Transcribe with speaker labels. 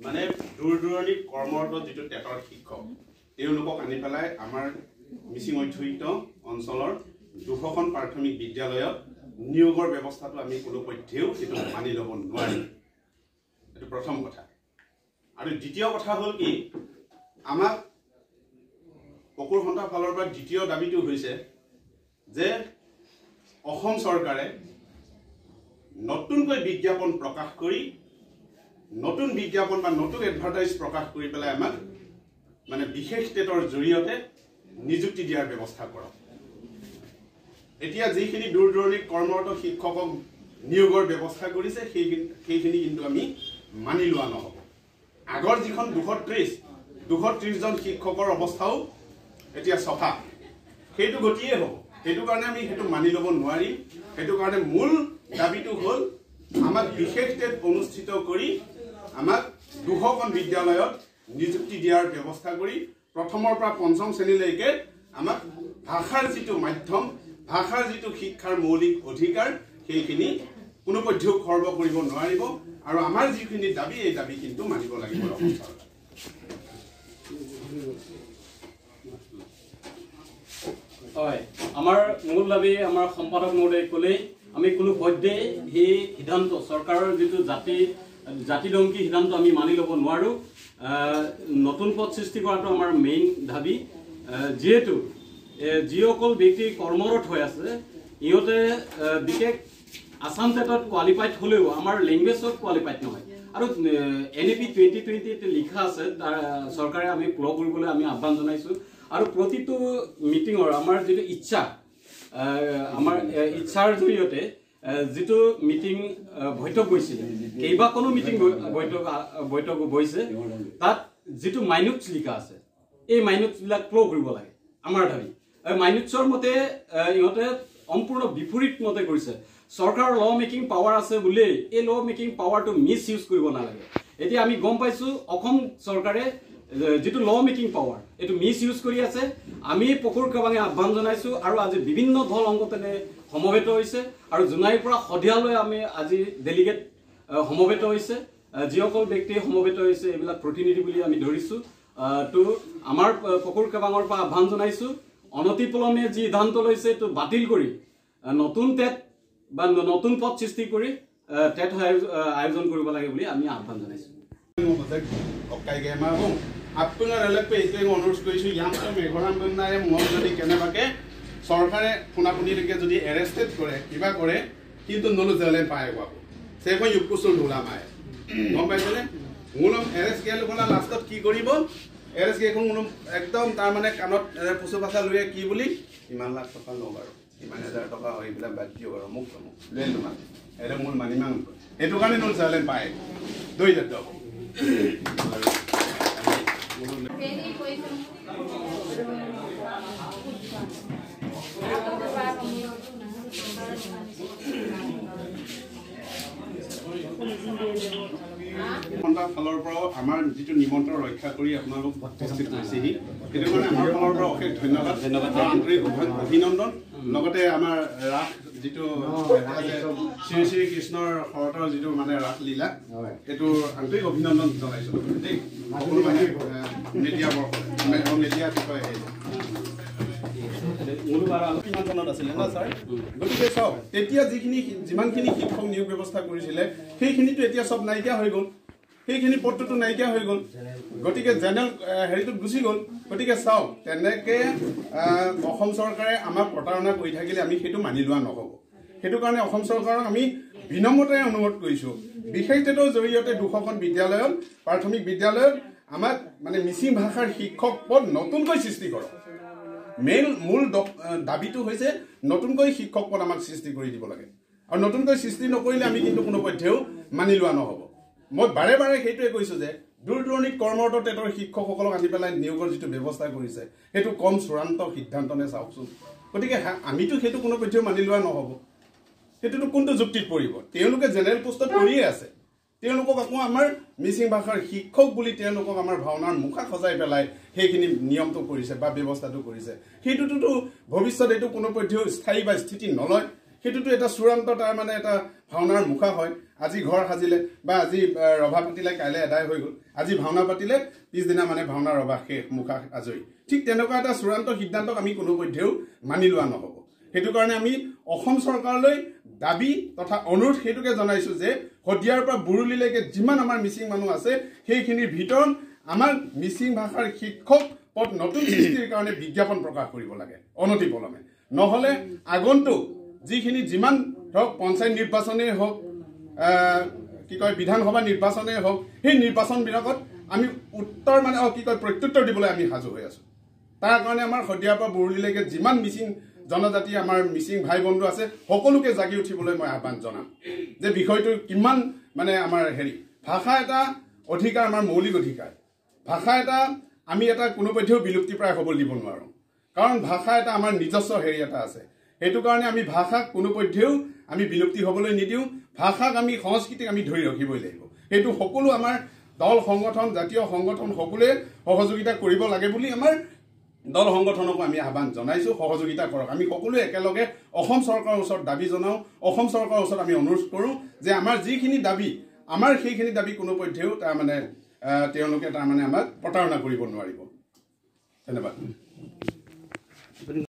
Speaker 1: মানে দূৰ দূৰণিত কৰ্মৰত যিটো টেটৰ শিক্ষক তেওঁলোকক আনি পেলাই আমাৰ মিচিং অধ্যুষিত অঞ্চলৰ 200খন প্ৰাথমিক বিদ্যালয়ত নিয়োগৰ ব্যৱস্থাটো আমি কোনো পধ্যেও সেইটো মানি ল'ব নোৱাৰিম। এইটো প্ৰথম কথা। আৰু দ্বিতীয় কথা হ'ল কি আমাক পকুৰ সন্থা ফালৰ পৰা দ্বিতীয় দাবীটো হৈছে যে অসম চৰকাৰে নতুনকৈ বিজ্ঞাপন প্ৰকাশ কৰি নতুন বিজ্ঞাপন বা নতুন এডভাৰটাইজ প্ৰকাশ কৰি পেলাই আমাক মানে বিশেষ টেটৰ জৰিয়তে নিযুক্তি দিয়াৰ ব্যৱস্থা কৰক। এতিয়া যিখিনি দূৰ দূৰণিত কৰ্মৰত শিক্ষকক নিয়োগৰ ব্যৱস্থা কৰিছে সেইখিনি কিন্তু আমি মানি লোৱা নহ'ব। আগৰ যিখন 230 জন শিক্ষকৰ অৱস্থাও এতিয়া চফা সেইটো গতিয়ে হ'ব। সেইটো কাৰণে আমি সেইটো মানি ল'ব নোৱাৰিম। সেইটো কাৰণে মূল দাবীটো হ'ল আমাক বিশেষ টেট অনুষ্ঠিত কৰি আমাক 200খন বিদ্যালয়ত নিযুক্তি দিয়াৰ ব্যৱস্থা কৰি প্ৰথমৰ পৰা পঞ্চম শ্ৰেণীলৈকে আমাক ভাষাৰ যিটো মাধ্যম ভাষাৰ যিটো শিক্ষাৰ মৌলিক অধিকাৰ সেইখিনি কোনো পধ্যেও খৰ্ব কৰিব নোৱাৰিব। আৰু আমাৰ যিখিনি দাবী এই দাবী কিন্তু মানিব লাগিব।
Speaker 2: হয়, আমাৰ মূল দাবী আমাৰ সম্পাদক মহোদয়ে ক'লেই আমি কোনো পধ্যে সেই সিদ্ধান্ত চৰকাৰৰ যিটো জাতিদংকী সিদ্ধান্ত আমি মানি ল'ব নোৱাৰোঁ। নতুন পদ সৃষ্টি কৰাটো আমাৰ মেইন দাবী। যিহেতু যিসকল ব্যক্তি কৰ্মৰত হৈ আছে ইহঁতে বিশেষ আসাম টেটত কোৱালিফাইড হ'লেও আমাৰ লেংগুৱেজত কোৱালিফাইড নহয়। আৰু NEP 2020 লিখা আছে তাৰ চৰকাৰে আমি ফ'ল' কৰিবলৈ আমি আহ্বান জনাইছোঁ। আৰু প্ৰতিটো মিটিঙৰ আমাৰ যিটো ইচ্ছা আমাৰ ইচ্ছাৰ জৰিয়তে যিটো মিটিং বৈঠক গৈছিলে কেইবাখনো মিটিং বৈঠক গৈছে তাত যিটো মাইনুটছ লিখা আছে এই মাইনুটছবিলাক ফ'ল' কৰিব লাগে আমাৰ দাবী। মাইনুটছৰ মতে ইহঁতে সম্পূৰ্ণ বিপৰীত মতে কৰিছে। চৰকাৰৰ ল মেকিং পাৱাৰ আছে বুলি এই ল মেকিং পাৱাৰটো মিছ ইউজ কৰিব নালাগে। এতিয়া আমি গম পাইছোঁ অসম চৰকাৰে যিটো ল মেকিং পাৱাৰ এইটো মিছ ইউজ কৰি আছে। আমি পকুৰ কেবাঙে আহ্বান জনাইছোঁ আৰু আজি বিভিন্ন দল সংগঠনে সমবেত হৈছে আৰু জোনাইৰ পৰা সন্ধিয়ালৈ আমি আজি ডেলিগেট সমবেত হৈছে। যিসকল ব্যক্তি সমবেত হৈছে এইবিলাক প্ৰতিনিধি বুলি আমি ধৰিছোঁ। তো আমাৰ পকুৰ কেবাঙৰ পৰা আহ্বান জনাইছোঁ অনতিপলমে যি সিদ্ধান্ত লৈছে এইটো বাতিল কৰি নতুন টেট বা নতুন পদ সৃষ্টি কৰি টেট আয়োজন কৰিব লাগে বুলি আমি আহ্বান জনাইছোঁ।
Speaker 1: আপোনাৰ অনুৰোধ কৰিছোঁ ইয়াতে মেঘৰাম বন্যাৰে মোক যদি কেনেবাকৈ চৰকাৰে শুনাশুনিলৈকে যদি এৰেষ্টেড কৰে কিবা কৰে কিন্তু নলো জেলে পায় পাব সেইখন ইউকুচল ঢোলা মায়ে গম পাইছেনে। মোৰ এৰেষ্ট গেল শুনা লাষ্টত কি কৰিব এৰেষ্ট কেইখন মোৰ একদম তাৰমানে কাণত পুচু পাচা লৈ কি বুলি ইমান লাখ টকা লওক আৰু ইমান 1000 টকা হয় এইবিলাক বাদ দিয়ক আৰু মোক লৈ তোমাক এৰে মোৰ মানিমাং সেইটো কাৰণে নল জেলে পায় দৈ যাত ফালৰ পৰাও আমাৰ যিটো নিমন্ত্ৰণ ৰক্ষা কৰি আপোনালোক উপস্থিত হৈছেহি সেইটো কাৰণে আমাৰ ফালৰ পৰা অশেষ ধন্যবাদ আন্তৰিক অভিনন্দন। লগতে আমাৰ ৰাস যিটো শ্ৰী শ্ৰী কৃষ্ণৰ শৰতৰ যিটো মানে ৰাসলীলা এইটো আন্তৰিক অভিনন্দন জনাইছোঁ দেই সকলো মানে মেডিয়া বিষয়ে কিমান চনত আছিলে না ছাৰ। গতিকে চাওক তেতিয়া যিমানখিনি শিক্ষক নিয়োগ ব্যৱস্থা কৰিছিলে সেইখিনিতো এতিয়া চব নাইকিয়া হৈ গ'ল। সেইখিনি পদটোতো নাইকিয়া হৈ গ'ল। গতিকে জেনেৰেল হেৰিটোত গুচি গ'ল। গতিকে চাওক তেনেকৈ অসম চৰকাৰে আমাক প্ৰতাৰণা কৰি থাকিলে আমি সেইটো মানি লোৱা নহ'ব। সেইটো কাৰণে অসম চৰকাৰক আমি বিনম্ৰতাৰে অনুৰোধ কৰিছোঁ বিশেষ টেটৰ জৰিয়তে 200খন বিদ্যালয়ত প্ৰাথমিক বিদ্যালয়ত আমাক মানে মিচিং ভাষাৰ শিক্ষক পদ নতুনকৈ সৃষ্টি কৰক। মূল দাবীটো হৈছে নতুনকৈ শিক্ষক পদ আমাক সৃষ্টি কৰি দিব লাগে আৰু নতুনকৈ সৃষ্টি নকৰিলে আমি কিন্তু কোনো পধ্যেও মানি লোৱা নহ'ব। মই বাৰে বাৰে সেইটোৱে কৈছোঁ যে দূৰ দূৰণিত কৰ্মৰত টেটৰ শিক্ষকসকলক আনি পেলাই নিয়োগৰ যিটো ব্যৱস্থা কৰিছে সেইটো কম চূড়ান্ত সিদ্ধান্ত নে চাওকচোন। গতিকে আমিতো সেইটো কোনো পধ্যেও মানি লোৱা নহ'ব। সেইটোতো কোনটো যুক্তিত পৰিব। তেওঁলোকে জেনেৰেল পোষ্টত কৰিয়ে আছে। তেওঁলোকক আকৌ আমাৰ মিচিং ভাষাৰ শিক্ষক বুলি তেওঁলোকক আমাৰ ভাওনাৰ মুখা সজাই পেলাই সেইখিনি নিয়মটো কৰিছে বা ব্যৱস্থাটো কৰিছে। সেইটোতো ভৱিষ্যত এইটো কোনো পধ্যেও স্থায়ী বা স্থিতি নলয়। সেইটোতো এটা চূড়ান্ত তাৰ মানে এটা ভাওনাৰ মুখা হয় আজি ঘৰ সাজিলে বা আজি ৰভা পাতিলে কাইলৈ এদায় হৈ গ'ল আজি ভাওনা পাতিলে পিছদিনা মানে ভাওনা ৰভা শেষ মুখা আজৰি ঠিক তেনেকুৱা এটা চূড়ান্ত সিদ্ধান্তক আমি কোনোপধ্যেও মানি লোৱা নহ'ব সেইটো কাৰণে আমি অসম চৰকাৰলৈ দাবী তথা অনুৰোধ সেইটোকে জনাইছো যে হদিয়াৰ পৰা বুৰুলিলৈকে যিমান আমাৰ মিচিং মানুহ আছে সেইখিনিৰ ভিতৰত আমাৰ মিচিং ভাষাৰ শিক্ষক পদ নতুন সৃষ্টিৰ কাৰণে বিজ্ঞাপন প্ৰকাশ কৰিব লাগে অনতিপলমে নহ'লে আগন্তুক যিখিনি যিমান ধৰক পঞ্চায়ত নিৰ্বাচনেই হওক কি কয় বিধানসভা নিৰ্বাচনেই হওক সেই নিৰ্বাচনবিলাকত আমি উত্তৰ মানে কি কয় প্ৰত্যুত্তৰ দিবলৈ আমি সাজু হৈ আছো তাৰ কাৰণে আমাৰ হদিয়াৰ পৰা বুৰুলিলৈকে যিমান মিচিং জনজাতি আমাৰ মিচিং ভাই বন্ধু আছে সকলোকে জাগি উঠিবলৈ মই আহ্বান জনাম যে বিষয়টো কিমান মানে আমাৰ ভাষা এটা অধিকাৰ আমাৰ মৌলিক অধিকাৰ ভাষা এটা আমি এটা কোনোপধ্যেও বিলুপ্তিপ্ৰায় হ'ব দিব নোৱাৰোঁ কাৰণ ভাষা এটা আমাৰ নিজস্ব এটা আছে সেইটো কাৰণে আমি ভাষাক কোনোপধ্যেও আমি বিলুপ্তি হ'বলৈ নিদিওঁ ভাষাক আমি সংস্কৃতিক আমি ধৰি ৰাখিবই লাগিব সেইটো সকলো আমাৰ দল সংগঠন জাতীয় সংগঠন সকলোৱে সহযোগিতা কৰিব লাগে বুলি আমাৰ দল সংগঠনকো আমি আহ্বান জনাইছো সহযোগিতা কৰক আমি সকলোৱে একেলগে অসম চৰকাৰৰ ওচৰত দাবী জনাওঁ অসম চৰকাৰৰ ওচৰত আমি অনুৰোধ কৰোঁ যে আমাৰ যিখিনি দাবী আমাৰ সেইখিনি দাবী কোনোপধ্যেও তাৰ মানে তেওঁলোকে তাৰ মানে আমাক প্ৰতাৰণা কৰিব নোৱাৰিব ধন্যবাদ